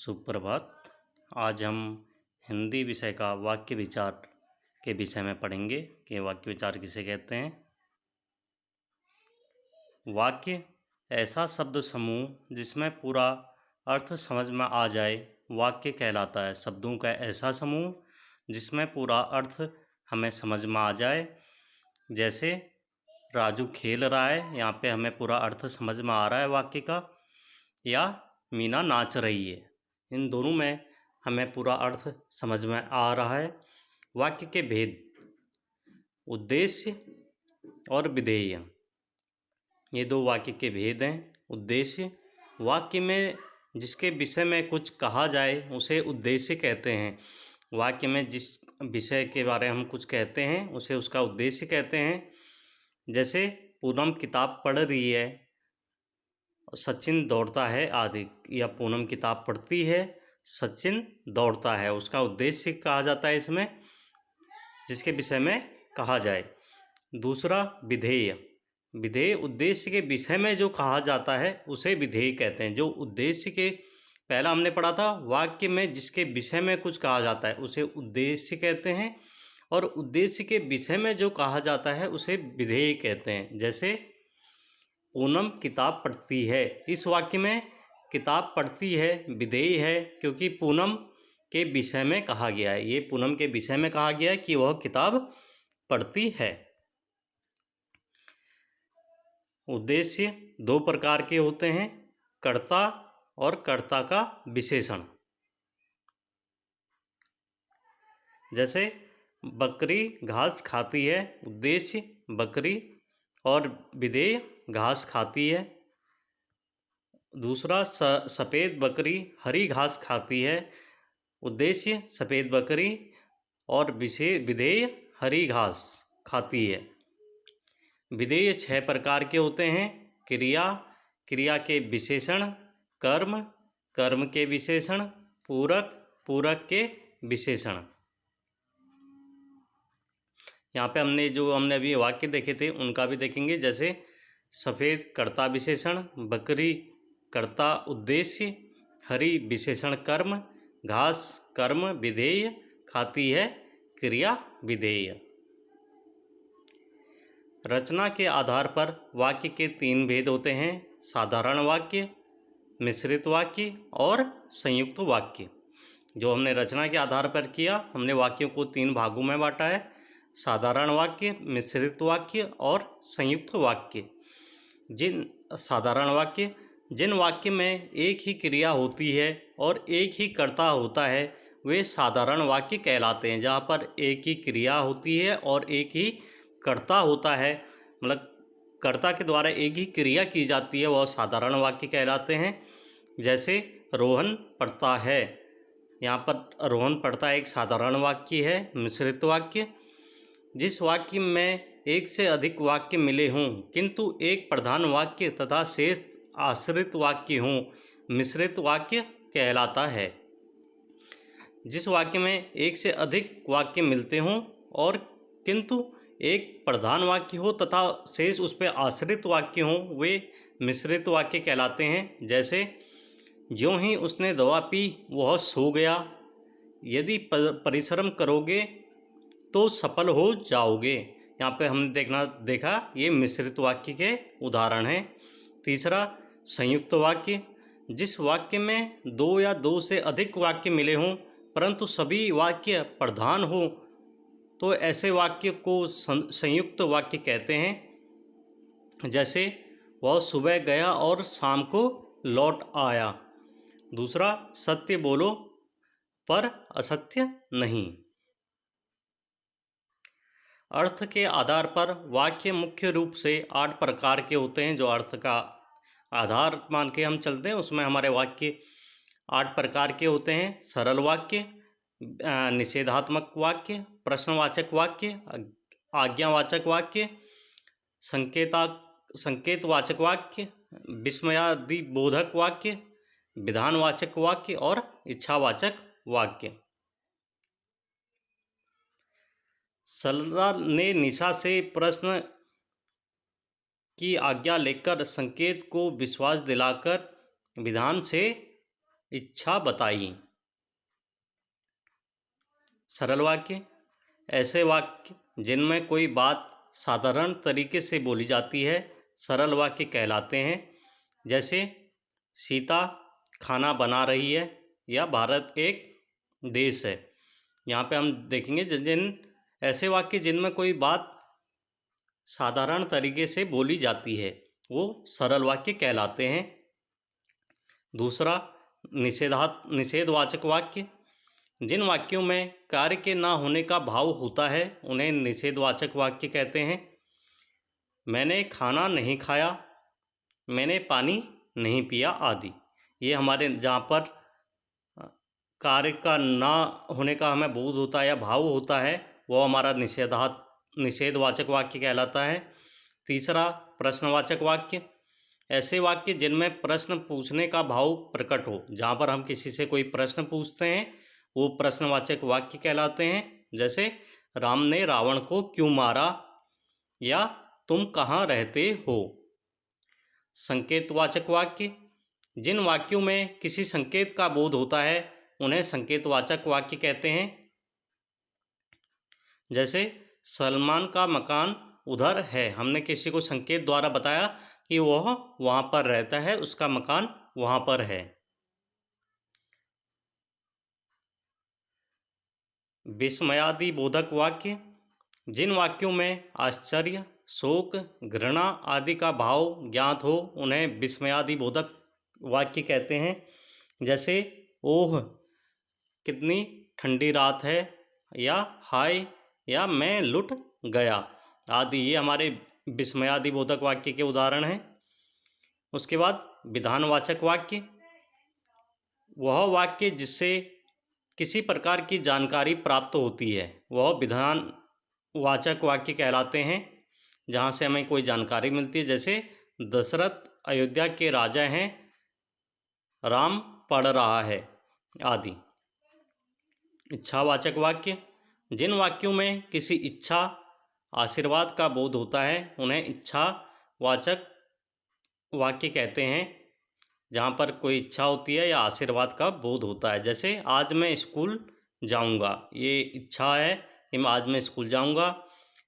सुप्रभात। आज हम हिंदी विषय का वाक्य विचार के विषय में पढ़ेंगे कि वाक्य विचार किसे कहते हैं। वाक्य ऐसा शब्द समूह जिसमें पूरा अर्थ समझ में आ जाए वाक्य कहलाता है। शब्दों का ऐसा समूह जिसमें पूरा अर्थ हमें समझ में आ जाए। जैसे राजू खेल रहा है, यहाँ पे हमें पूरा अर्थ समझ में आ रहा है वाक्य का। या मीना नाच रही है, इन दोनों में हमें पूरा अर्थ समझ में आ रहा है। वाक्य के भेद, उद्देश्य और विधेय, ये दो वाक्य के भेद हैं। उद्देश्य, वाक्य में जिसके विषय में कुछ कहा जाए उसे उद्देश्य कहते हैं। वाक्य में जिस विषय के बारे में हम कुछ कहते हैं उसे उसका उद्देश्य कहते हैं। जैसे पूनम किताब पढ़ रही है, सचिन दौड़ता है आदि। या पूनम किताब पढ़ती है, सचिन दौड़ता है, उसका उद्देश्य कहा जाता है इसमें, जिसके विषय में कहा जाए। दूसरा विधेय, विधेय उद्देश्य के विषय में जो कहा जाता है उसे विधेय कहते हैं। जो उद्देश्य के, पहला हमने पढ़ा था वाक्य में जिसके विषय में कुछ कहा जाता है उसे उद्देश्य कहते हैं, और उद्देश्य के विषय में जो कहा जाता है उसे विधेय कहते हैं। जैसे पूनम किताब पढ़ती है, इस वाक्य में किताब पढ़ती है विधेय है, क्योंकि पूनम के विषय में कहा गया है। ये पूनम के विषय में कहा गया है कि वह किताब पढ़ती है। उद्देश्य दो प्रकार के होते हैं, कर्ता और कर्ता का विशेषण। जैसे बकरी घास खाती है, उद्देश्य बकरी, और विधेय घास खाती है। दूसरा सफ़ेद बकरी हरी घास खाती है, उद्देश्य सफ़ेद बकरी, और विधेय हरी घास खाती है। विधेय 6 प्रकार के होते हैं, क्रिया, क्रिया के विशेषण, कर्म, कर्म के विशेषण, पूरक, पूरक के विशेषण। यहाँ पे हमने अभी वाक्य देखे थे उनका भी देखेंगे। जैसे सफ़ेद कर्ता विशेषण, बकरी कर्ता उद्देश्य, हरी विशेषण कर्म, घास कर्म विधेय, खाती है क्रिया विधेय। रचना के आधार पर वाक्य के 3 भेद होते हैं, साधारण वाक्य, मिश्रित वाक्य और संयुक्त वाक्य। जो हमने रचना के आधार पर किया, हमने वाक्यों को 3 भागों में बांटा है, साधारण वाक्य, मिश्रित वाक्य और संयुक्त वाक्य। साधारण वाक्य, जिन वाक्य में एक ही क्रिया होती है और एक ही कर्ता होता है वे साधारण वाक्य कहलाते हैं। जहाँ पर एक ही क्रिया होती है और एक ही कर्ता होता है, मतलब कर्ता के द्वारा एक ही क्रिया की जाती है, वह साधारण वाक्य कहलाते हैं। जैसे रोहन पढ़ता है, यहाँ पर रोहन पढ़ता है एक साधारण वाक्य है। मिश्रित वाक्य, जिस वाक्य में एक से अधिक वाक्य मिले हों किंतु एक प्रधान वाक्य तथा शेष आश्रित वाक्य हों, मिश्रित वाक्य कहलाता है। जिस वाक्य में एक से अधिक वाक्य मिलते हों और किंतु एक प्रधान वाक्य हो तथा शेष उस पर आश्रित वाक्य हों, वे मिश्रित वाक्य कहलाते हैं। जैसे ज्यों ही उसने दवा पी वह सो गया, यदि परिश्रम करोगे तो सफल हो जाओगे। यहाँ पे हमने देखा ये मिश्रित वाक्य के उदाहरण हैं। तीसरा संयुक्त वाक्य, जिस वाक्य में 2 या 2 से अधिक वाक्य मिले हों परंतु सभी वाक्य प्रधान हो तो ऐसे वाक्य को संयुक्त वाक्य कहते हैं। जैसे वह सुबह गया और शाम को लौट आया। दूसरा सत्य बोलो पर असत्य नहीं। अर्थ के आधार पर वाक्य मुख्य रूप से 8 प्रकार के होते हैं। जो अर्थ का आधार मान के हम चलते हैं उसमें हमारे वाक्य 8 प्रकार के होते हैं। सरल वाक्य, निषेधात्मक वाक्य, प्रश्नवाचक वाक्य, आज्ञावाचक वाक्य, संकेतवाचक वाक्य, विस्मयादिबोधक वाक्य, विधानवाचक वाक्य और इच्छावाचक वाक्य। सरला ने निशा से प्रश्न की आज्ञा लेकर संकेत को विश्वास दिलाकर विधान से इच्छा बताई। सरल वाक्य, ऐसे वाक्य जिनमें कोई बात साधारण तरीके से बोली जाती है सरल वाक्य कहलाते हैं। जैसे सीता खाना बना रही है या भारत एक देश है। यहाँ पे हम देखेंगे जिन ऐसे वाक्य जिनमें कोई बात साधारण तरीके से बोली जाती है वो सरल वाक्य कहलाते हैं। दूसरा, निषेधवाचक वाक्य, जिन वाक्यों में कार्य के ना होने का भाव होता है उन्हें निषेधवाचक वाक्य कहते हैं। मैंने खाना नहीं खाया, मैंने पानी नहीं पिया आदि। ये हमारे जहाँ पर कार्य का ना होने का हमें बोध होता है या भाव होता है वो हमारा निषेधवाचक वाक्य कहलाता है। तीसरा, प्रश्नवाचक वाक्य, ऐसे वाक्य जिनमें प्रश्न पूछने का भाव प्रकट हो। जहाँ पर हम किसी से कोई प्रश्न पूछते हैं वो प्रश्नवाचक वाक्य कहलाते हैं। जैसे राम ने रावण को क्यों मारा या तुम कहाँ रहते हो। संकेतवाचक वाक्य, जिन वाक्यों में किसी संकेत का बोध होता है उन्हें संकेतवाचक वाक्य कहते हैं। जैसे सलमान का मकान उधर है, हमने किसी को संकेत द्वारा बताया कि वह वहाँ पर रहता है, उसका मकान वहाँ पर है। विस्मयादि बोधक वाक्य, जिन वाक्यों में आश्चर्य, शोक, घृणा आदि का भाव ज्ञात हो उन्हें विस्मयादि बोधक वाक्य कहते हैं। जैसे ओह कितनी ठंडी रात है या हाय या मैं लुट गया आदि, ये हमारे विस्मयादि बोधक वाक्य के उदाहरण हैं। उसके बाद विधानवाचक वाक्य, वह वाक्य जिससे किसी प्रकार की जानकारी प्राप्त होती है वह विधानवाचक वाक्य कहलाते हैं। जहाँ से हमें कोई जानकारी मिलती है। जैसे दशरथ अयोध्या के राजा हैं, राम पढ़ रहा है आदि। इच्छावाचक वाक्य, जिन वाक्यों में किसी इच्छा आशीर्वाद का बोध होता है उन्हें इच्छावाचक वाक्य कहते हैं। जहाँ पर कोई इच्छा होती है या आशीर्वाद का बोध होता है। जैसे आज मैं स्कूल जाऊँगा, ये इच्छा है कि आज मैं स्कूल जाऊँगा।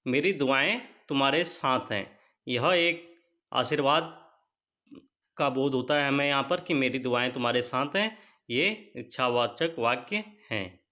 मेरी दुआएं तुम्हारे साथ हैं, यह एक आशीर्वाद का बोध होता है हमें यहाँ पर कि मेरी दुआएं तुम्हारे साथ हैं। ये इच्छावाचक वाक्य हैं।